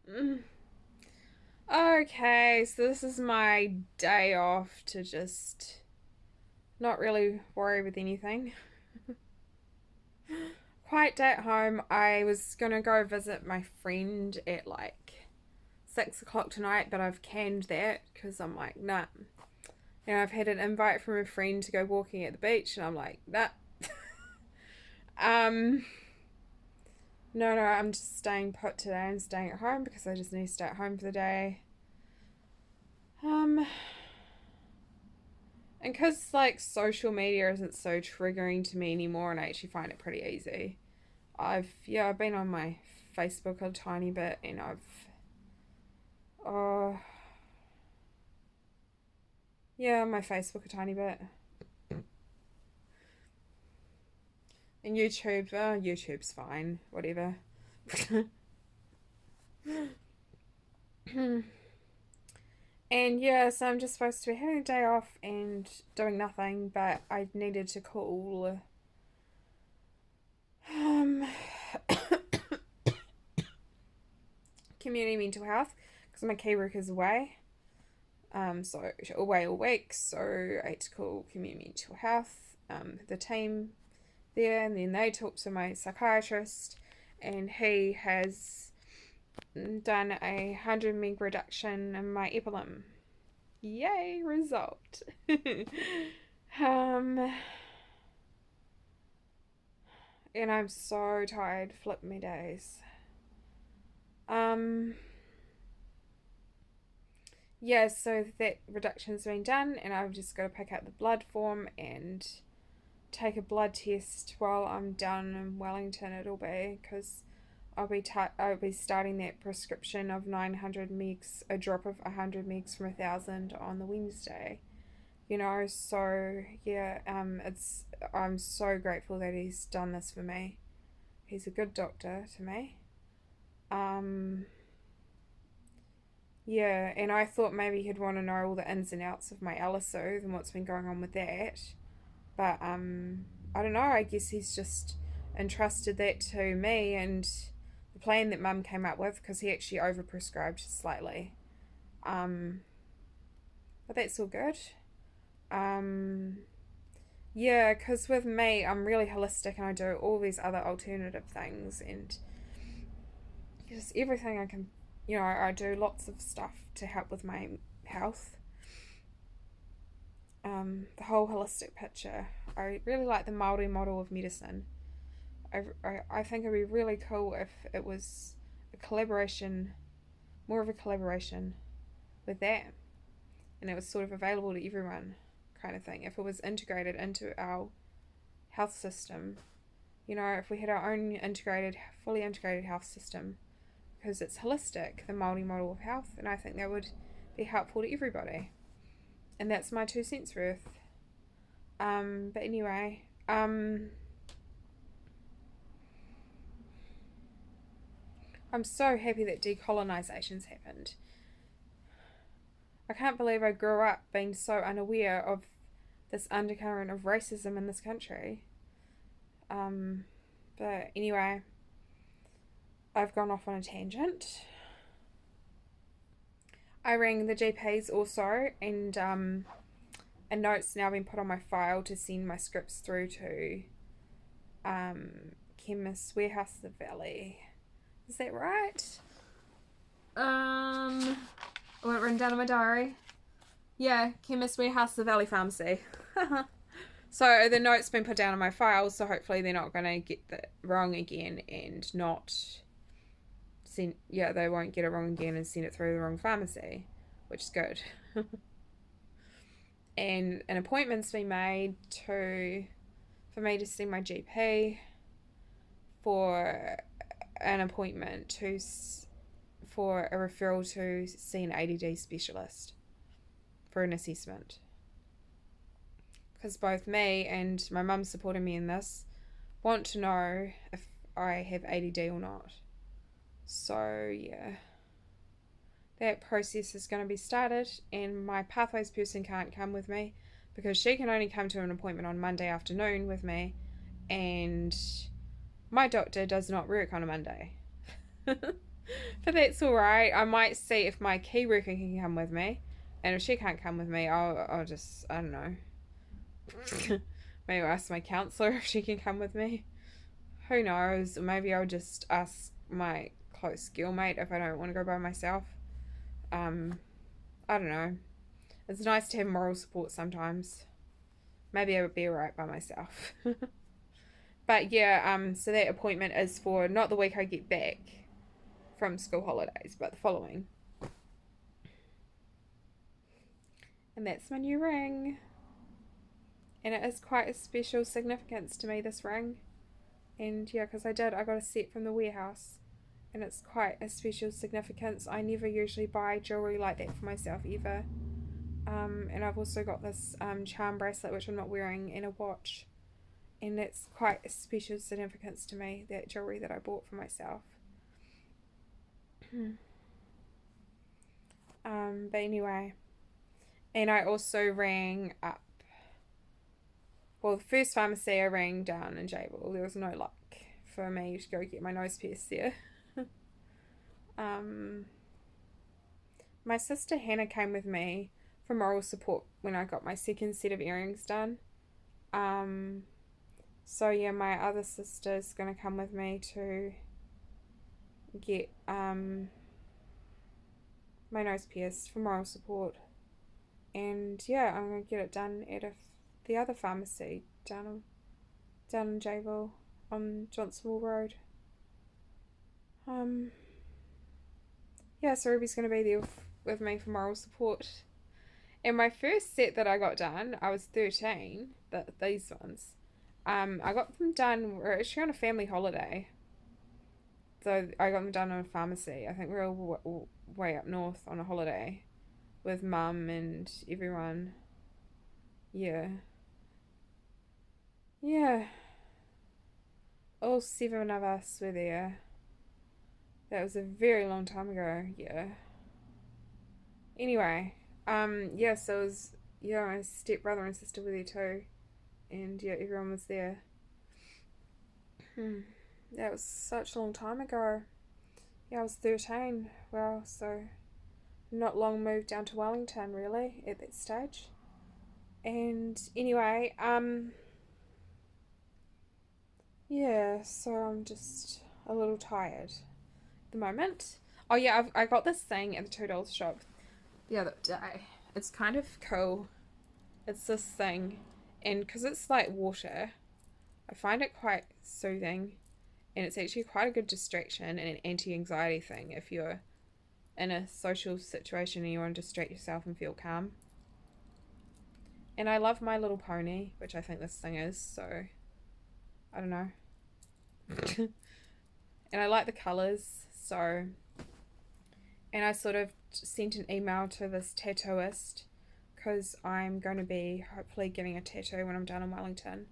Mm. Okay, so this is my day off to just not really worry with anything. Quiet day at home. I was gonna go visit my friend at like 6 o'clock tonight, but I've canned that because I'm like, nah. I've had an invite from a friend to go walking at the beach, and I'm like, nah. um, no, I'm just staying put today. I'm staying at home because I just need to stay at home for the day. Um, And because like social media isn't so triggering to me anymore, and I actually find it pretty easy. I've been on my Facebook a tiny bit, and uh my Facebook a tiny bit, and YouTube's fine, whatever. And yeah, so I'm just supposed to be having a day off and doing nothing, but I needed to call um community mental health because my key worker's away. So away all week, so I had to call community mental health, the team there, and then they talked to my psychiatrist, and he has done 100 meg reduction in my epilim. Yay, result. um, and I'm so tired, flip me days. Um, yeah, so that reduction's been done, and I've just got to pick up the blood form and take a blood test while I'm down in Wellington. It'll be because I'll be starting that prescription of 900 megs, a drop of 100 megs from 1,000 on the Wednesday. So yeah, it's I'm so grateful that he's done this for me. He's a good doctor to me. Um, yeah, and I thought maybe he'd want to know all the ins and outs of my Alisoothe and what's been going on with that. But I don't know. I guess he's just entrusted that to me and the plan that Mum came up with because he actually overprescribed slightly. Um, but that's all good. Um, yeah, because with me, I'm really holistic and I do all these other alternative things and just everything I can. I do lots of stuff to help with my health. The whole holistic picture. I really like the Maori model of medicine. I think it'd be really cool if it was a collaboration, more of a collaboration with that, and it was sort of available to everyone, kind of thing. If it was integrated into our health system, if we had our own fully integrated health system, because it's holistic, the Māori model of health, and I think that would be helpful to everybody. And that's my 2 cents worth. But anyway, I'm so happy that decolonisation's happened. I can't believe I grew up being so unaware of this undercurrent of racism in this country. Um, but anyway, I've gone off on a tangent. I rang the GPs also, and a note's now been put on my file to send my scripts through to Chemist Warehouse the Valley. Is that right? I want it written down in my diary. Yeah, Chemist Warehouse the Valley Pharmacy. So the note's been put down on my file, so hopefully they're not going to get that wrong again and not send. Yeah, they won't get it wrong again and send it through the wrong pharmacy, which is good. And an appointment's been made for me to see my GP for an appointment for a referral to see an ADD specialist for an assessment. Because both me and my mum supporting me in this want to know if I have ADD or not. So yeah, that process is going to be started, and my pathways person can't come with me because she can only come to an appointment on Monday afternoon with me, and my doctor does not work on a Monday. But that's all right. I might see if my key worker can come with me, and if she can't come with me, I'll just, I don't know. Maybe I'll ask my counselor if she can come with me. Who knows? Maybe I'll just ask my close skill mate if I don't want to go by myself. Um, I don't know. It's nice to have moral support sometimes. Maybe I would be alright by myself. But yeah, so that appointment is for not the week I get back from school holidays, but the following. And that's my new ring. And it is quite a special significance to me, this ring. And yeah, because I got a set from the warehouse. And it's quite a special significance. I never usually buy jewellery like that for myself ever. And I've also got this charm bracelet, which I'm not wearing, and a watch. And it's quite a special significance to me, that jewellery that I bought for myself. But anyway. And I also rang up. Well, the first pharmacy I rang down in Jabil, there was no luck for me to go get my nose pierced there. My sister Hannah came with me for moral support when I got my second set of earrings done. So yeah, my other sister's gonna come with me to get my nose pierced for moral support. And yeah, I'm gonna get it done at the other pharmacy down in Jabil on Johnsonville Road. Yeah, so Ruby's gonna be there with me for moral support. And my first set that I got done, I was 13. These ones, I got them done. We're actually on a family holiday, so I got them done in a pharmacy. I think we're all way up north on a holiday with mum and everyone. Yeah. Yeah. All 7 of us were there. That was a very long time ago. Yeah. Anyway, yeah, so it was, yeah, my stepbrother and sister were there too. And yeah, everyone was there. That was such a long time ago. Yeah, I was 13. Well, so not long moved down to Wellington, really, at that stage. And anyway, yeah, so I'm just a little tired at the moment. Oh yeah, I got this thing at the $2 shop the other day. It's kind of cool. It's this thing, and because it's like water, I find it quite soothing, and it's actually quite a good distraction and an anti-anxiety thing if you're in a social situation and you want to distract yourself and feel calm. And I love My Little Pony, which I think this thing is, so I don't know. And I like the colours, so. And I sort of sent an email to this tattooist because I'm going to be hopefully getting a tattoo when I'm done in Wellington,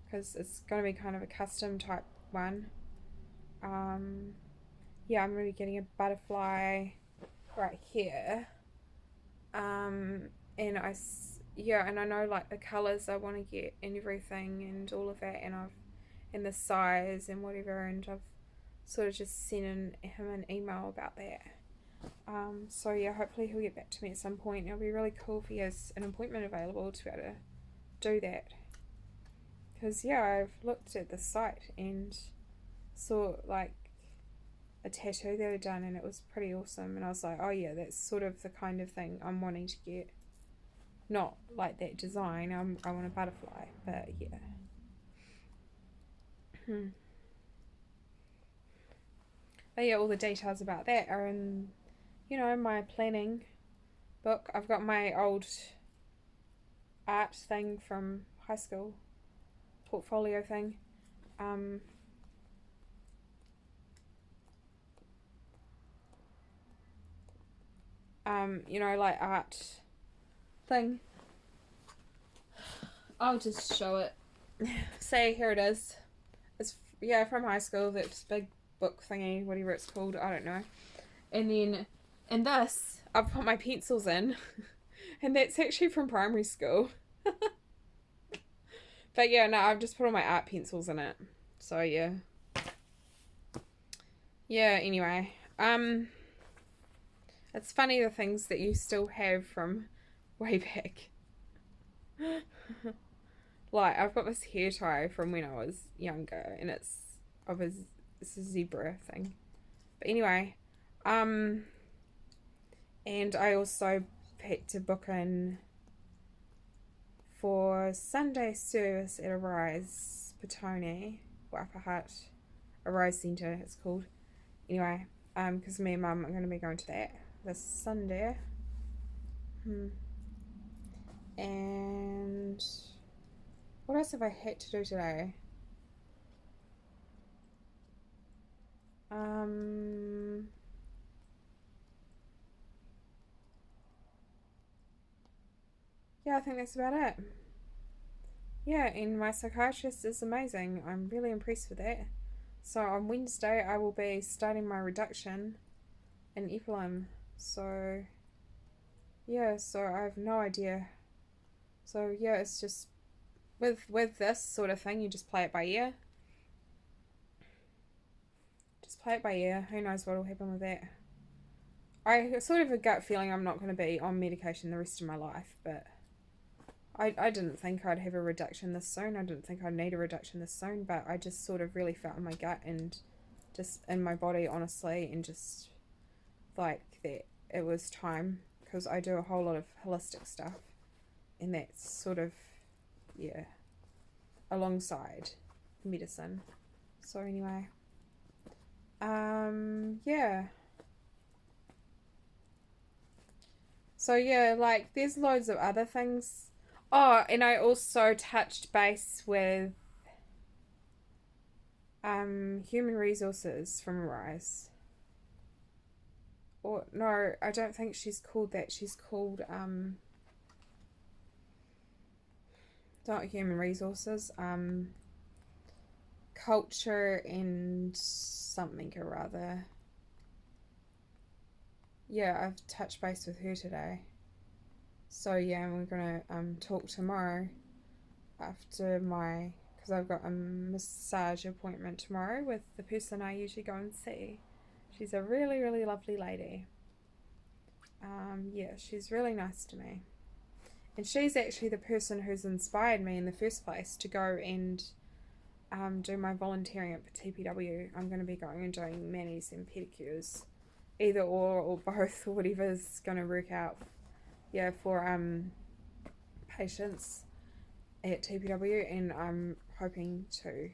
because it's going to be kind of a custom type one. Yeah, I'm going to be getting a butterfly right here. And and I know like the colours I want to get and everything and all of that, and the size and whatever, and I've sort of just sent him an email about that. So yeah, hopefully he'll get back to me at some point. It'll be really cool if he has an appointment available to be able to do that. Because yeah, I've looked at the site and saw like a tattoo they were done, and it was pretty awesome. And I was like, oh yeah, that's sort of the kind of thing I'm wanting to get. Not like that design. I want a butterfly, but yeah. But yeah, all the details about that are in, my planning book. I've got my old art thing from high school, portfolio thing. Like art thing. I'll just show it. Say, here it is. It's, from high school, that big book thingy, whatever it's called, I don't know. And then, in this, I've put my pencils in, and that's actually from primary school. But yeah, no, I've just put all my art pencils in it. So yeah. Yeah, anyway. it's funny the things that you still have from way back. Like, I've got this hair tie from when I was younger, and it's a zebra thing. But anyway, um, and I also had to book in for Sunday service at Arise Petone, or Upper Hutt, Arise Centre it's called. Anyway, because me and Mum are going to be going to that this Sunday. And what else have I had to do today? Yeah, I think that's about it. Yeah, and my psychiatrist is amazing. I'm really impressed with that. So on Wednesday, I will be starting my reduction in Epilim. So, yeah, so I have no idea. So, yeah, it's just, with this sort of thing, you just play it by ear. Just play it by ear. Who knows what will happen with that. I sort of a gut feeling I'm not going to be on medication the rest of my life, but I didn't think I'd have a reduction this soon. I didn't think I'd need a reduction this soon, but I just sort of really felt in my gut and just in my body, honestly, and just like that it was time, because I do a whole lot of holistic stuff, and that's sort of, yeah, alongside medicine. So anyway, yeah. So yeah, like there's loads of other things. Oh, and I also touched base with human resources from Arise. Or no, I don't think she's called that. She's called not human resources, culture and something or other. Yeah, I've touched base with her today. So yeah, we're gonna talk tomorrow after my, because I've got a massage appointment tomorrow with the person I usually go and see. She's a really, really lovely lady. Yeah, she's really nice to me. And she's actually the person who's inspired me in the first place to go and do my volunteering at TPW. I'm going to be going and doing manis and pedicures, either or both, or whatever's going to work out. Yeah, for patients at TPW, and I'm hoping to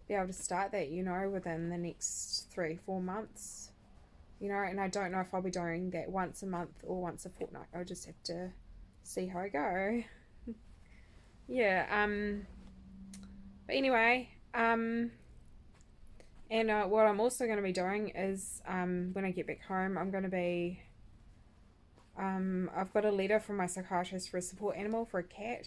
be able to start that, within the next 3-4 months. And I don't know if I'll be doing that once a month or once a fortnight. I'll just have to see how I go. Yeah, but anyway, and what I'm also going to be doing is, when I get back home, I'm going to be, I've got a letter from my psychiatrist for a support animal for a cat.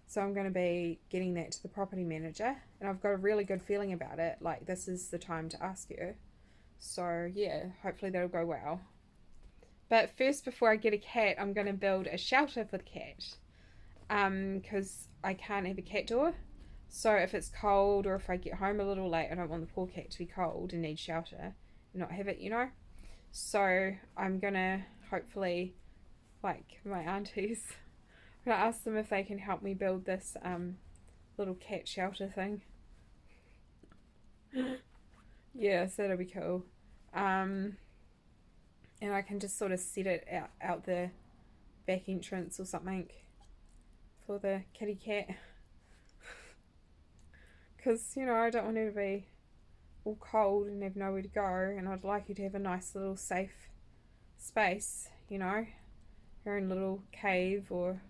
So I'm going to be getting that to the property manager, and I've got a really good feeling about it. Like, this is the time to ask her. So yeah, hopefully that'll go well. But first, before I get a cat, I'm going to build a shelter for the cat. Because I can't have a cat door. So if it's cold, or if I get home a little late, I don't want the poor cat to be cold and need shelter and not have it, So I'm going to hopefully, like my aunties, I'm going to ask them if they can help me build this little cat shelter thing. Yeah, so that'll be cool. And I can just sort of set it out the back entrance or something for the kitty cat. Because, I don't want her to be all cold and have nowhere to go, and I'd like her to have a nice little safe space, her own little cave, or,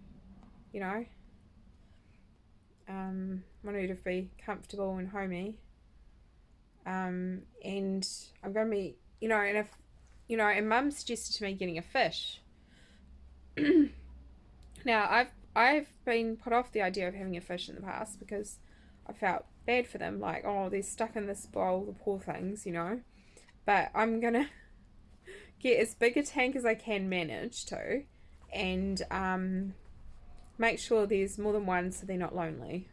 want her to be comfortable and homey. And I'm going to be, and if, and Mum suggested to me getting a fish. Now, I've been put off the idea of having a fish in the past because I felt bad for them, like, oh, they're stuck in this bowl, the poor things, But I'm going to get as big a tank as I can manage to, and make sure there's more than one so they're not lonely.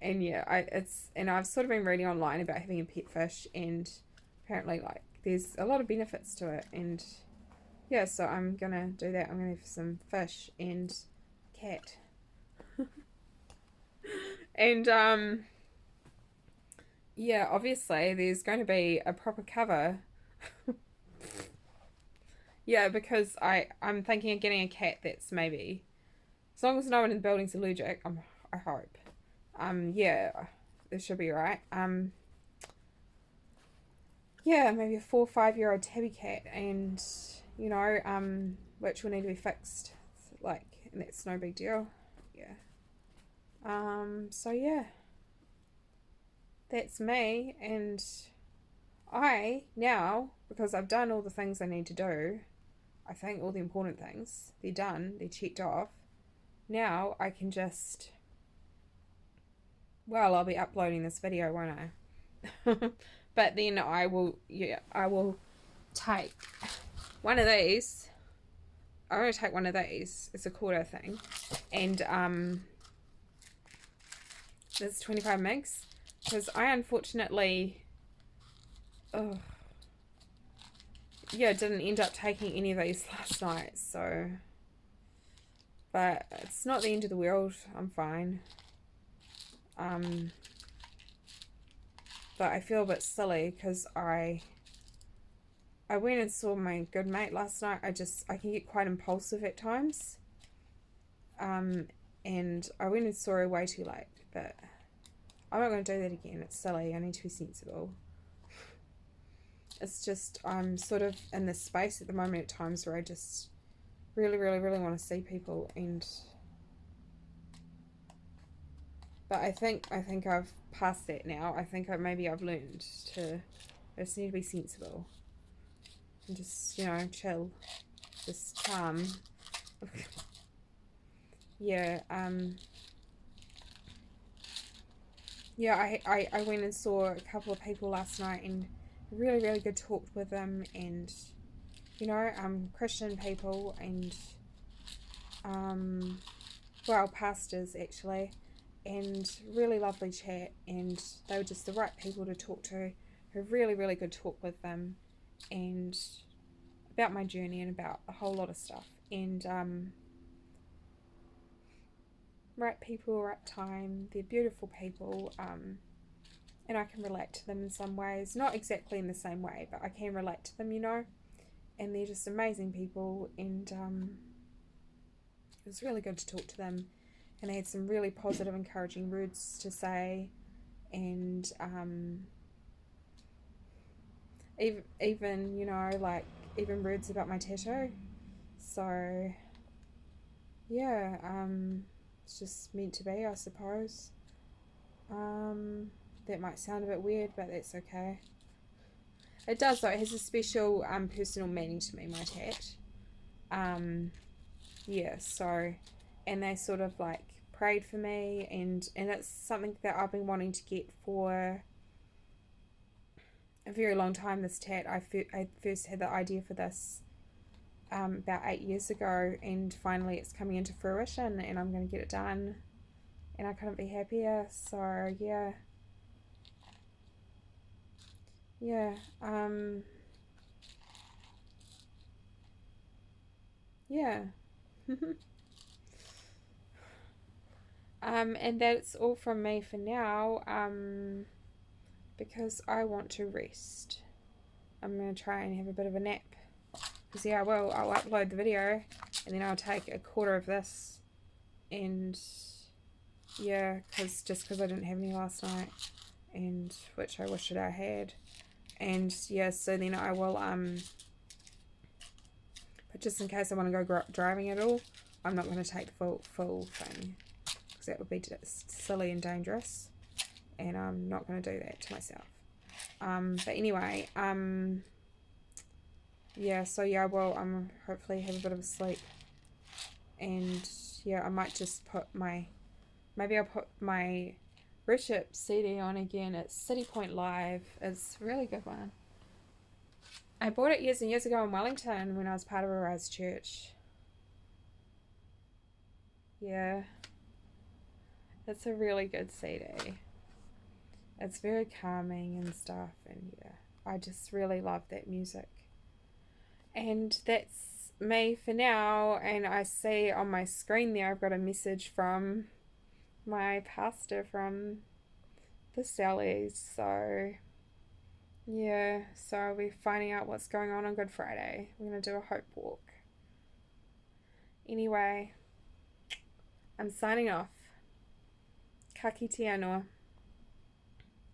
And yeah, and I've sort of been reading online about having a pet fish, and apparently, like, there's a lot of benefits to it, and yeah, so I'm gonna do that. I'm gonna have some fish and cat. And yeah, obviously there's going to be a proper cover. Yeah, because I'm thinking of getting a cat that's maybe, as long as no one in the building's allergic, I hope. Yeah, it should be right. Yeah, maybe a 4 or 5 year old tabby cat, and which will need to be fixed. Like, and that's no big deal. Yeah. So yeah, that's me, and I now, because I've done all the things I need to do, I think all the important things, they're done, they're checked off. Now I can just, well, I'll be uploading this video, won't I? But then I will take one of these. I'm going to take one of these. It's a quarter thing. And there's 25 mgs. Because I unfortunately, didn't end up taking any of these last night. So, but it's not the end of the world. I'm fine. But I feel a bit silly because I went and saw my good mate last night. I can get quite impulsive at times. And I went and saw her way too late, but I'm not going to do that again. It's silly. I need to be sensible. It's just, I'm sort of in this space at the moment at times where I just really, really, really want to see people, but I think I've passed that now. I think maybe I've learned to, I just need to be sensible and just, chill, just calm. Yeah, yeah, I went and saw a couple of people last night and really, really good talk with them, and Christian people, and pastors actually, and really lovely chat, and they were just the right people to talk to. A really, really good talk with them, and about my journey and about a whole lot of stuff, and right people, right time. They're beautiful people, and I can relate to them in some ways. Not exactly in the same way, but I can relate to them, and they're just amazing people, and it was really good to talk to them, and they had some really positive, encouraging words to say, and even words about my tattoo. So yeah, it's just meant to be, I suppose. That might sound a bit weird, but that's okay. It does though. It has a special personal meaning to me, my tat. Yeah, so, and they sort of like prayed for me, and it's something that I've been wanting to get for a very long time. This tat, I first had the idea for this about 8 years ago, and finally it's coming into fruition, and I'm going to get it done, and I couldn't be happier. So yeah, yeah, yeah. And that's all from me for now, because I want to rest. I'm going to try and have a bit of a nap. Because yeah, I'll upload the video, and then I'll take a quarter of this, and yeah, because I didn't have any last night, and which I wish that I had. And yeah, so then I will, but just in case I want to go driving at all, I'm not going to take the full thing, because that would be just silly and dangerous, and I'm not going to do that to myself. But anyway, yeah, so yeah, well, hopefully have a bit of a sleep, and yeah, I might just maybe I'll put my worship CD on again. It's City Point Live. It's a really good one. I bought it years and years ago in Wellington when I was part of a Rise Church. Yeah, it's a really good CD. It's very calming and stuff, and yeah. I just really love that music. And that's me for now. And I see on my screen there, I've got a message from my pastor from the Sallies. So, yeah, so I'll be finding out what's going on Good Friday. We're going to do a hope walk. Anyway, I'm signing off. Ka kite anō.